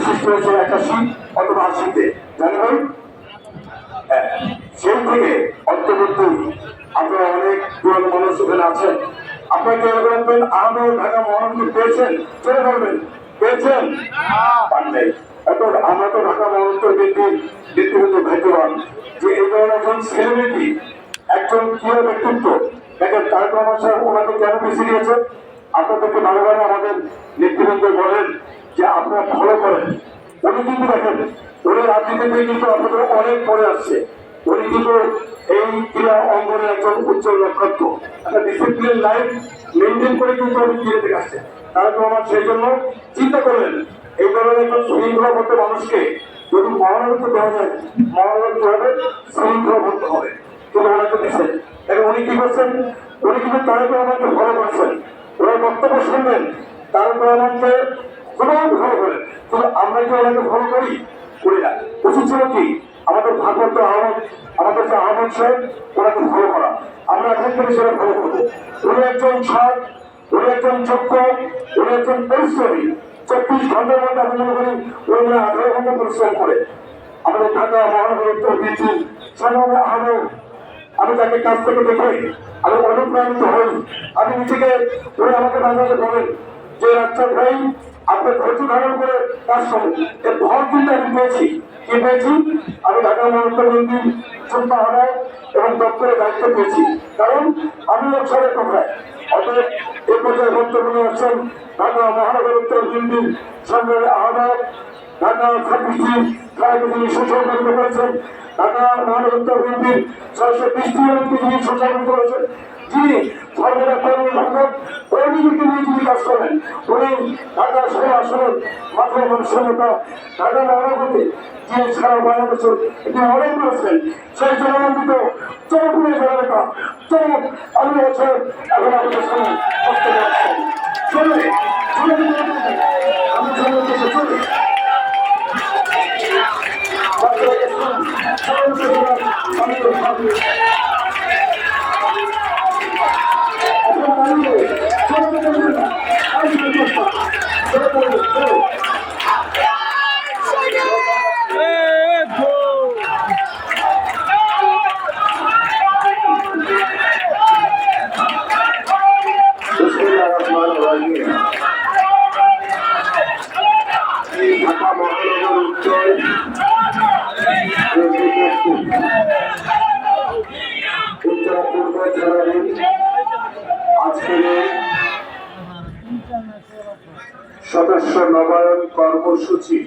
সৃষ্টি হয়েছে 81 অথবা 80-তে, জানেন ভাই? সেই থেকে অন্তর্বর্তী আপনারা অনেক পুরনো মানুষ ওখানে আছেন। আপনাকে বলবেন আহমেদ ঢাকা মহানগর পেয়েছেন, চলে বলবেন পেয়েছেন, পান নাই। এখন আমরা তো ঢাকা মহানগর ব্যক্তিগত ভাগ্যবান যে এই ধরনের একজন সেলিব্রিটি, একজন প্রিয় ব্যক্তিত্ব, দেখেন তারেক রহমান সাহেব ওনাকে কেন বেশি দিয়েছেন? আপনাদেরকে বারবার আমাদের নেতৃবৃন্দ বলেন যে আপনারা ভালো করেন। উনি কিন্তু দেখেন উনি রাজনীতিতে কিন্তু আপনাদের অনেক পরে আসছে। উনি কিন্তু এই ক্রীড়া অঙ্গনের একজন উজ্জ্বল নক্ষত্র, একটা ডিসিপ্লিন লাইফ মেনটেন করে কিন্তু উনি ক্রীড়াতে আসছেন। তারেক রহমান সেই জন্য চিন্তা করলেন এই ধরনের একজন শৃঙ্খলাবদ্ধ মানুষকে যদি মহানগরকে দেওয়া যায়, মহানগর কি হবে? শৃঙ্খলাবদ্ধ হবে। কিন্তু ওনাকে দিচ্ছেন, এখন উনি কি করছেন? উনি কিন্তু তারেক রহমানকে ফলো করছেন, ওনার বক্তব্য শুনবেন, তারেক রহমানকে খুবই ফলো করেন। কিন্তু আমরা কি ওনাকে ফলো করি? করি না। উচিত ছিল কি আমাদের ভারপ্রাপ্ত আহমদ, আমাদের যে আহমদ সাহেব, ওনাকে ফলো করা। আমরা এখন থেকে সেটা ফলো করবো। উনি একজন সৎ, উনি একজন যোগ্য, উনি একজন পরিশ্রমী। 24 ঘন্টার মধ্যে আমি মনে করি উনি 18 ঘন্টা পরিশ্রম করে আমাদের ঢাকা মহানগর উত্তর বিএনপি সংগ্রামে আহমেদ, আমি তাকে কাছ থেকে দেখে আমি অনুপ্রাণিত হই। আমি নিজেকে উনি আমাকে বাংলাদেশে বলেন যে আচ্ছা ভাই আপনার ধৈর্য ধারণ করে কাজ করুন। এর ভর কিন্তু আমি পেয়েছি। কি পেয়েছি? আমি ঢাকা মহানগর বিএনপি যুগ্ম আহ্বায়ক এবং দপ্তরের দায়িত্ব পেয়েছি, কারণ আমি লোকসভার কোথায়। অতএব এ পর্যায়ে বক্তব্য নিয়ে আসছেন ঢাকা মহানগর উত্তর বিএনপির সংগ্রামী আহ্বায়ক, ঢাকা 26টি ট্রাইকে যিনি সুসংগঠিত করেছেন, ঢাকা মহানগর উত্তর বিএনপির 620টি ইউনিটকে যিনি সুসংগঠিত করেছেন, যিনি সর্বদা কর্মী বান্ধব কর্মীদেরকে নিয়ে যিনি কাজ করেন, উনি ঢাকা 16 আসনের মাত্র মানুষের নেতা, ঢাকা মহানগরকে যিনি সারা বাংলাদেশের একটি অনেক করেছেন, সেই জনমন্ডিত চমকুড়ে জননেতা চমক আমি বছর এখন আমাদের সামনে বক্তব্য রাখছেন। চলে আমি জনদেশে চলে ঢাকা মহানগর উত্তর উত্তর পূর্ব জেলার আজকের সদস্য নবায়ন কর্মসূচি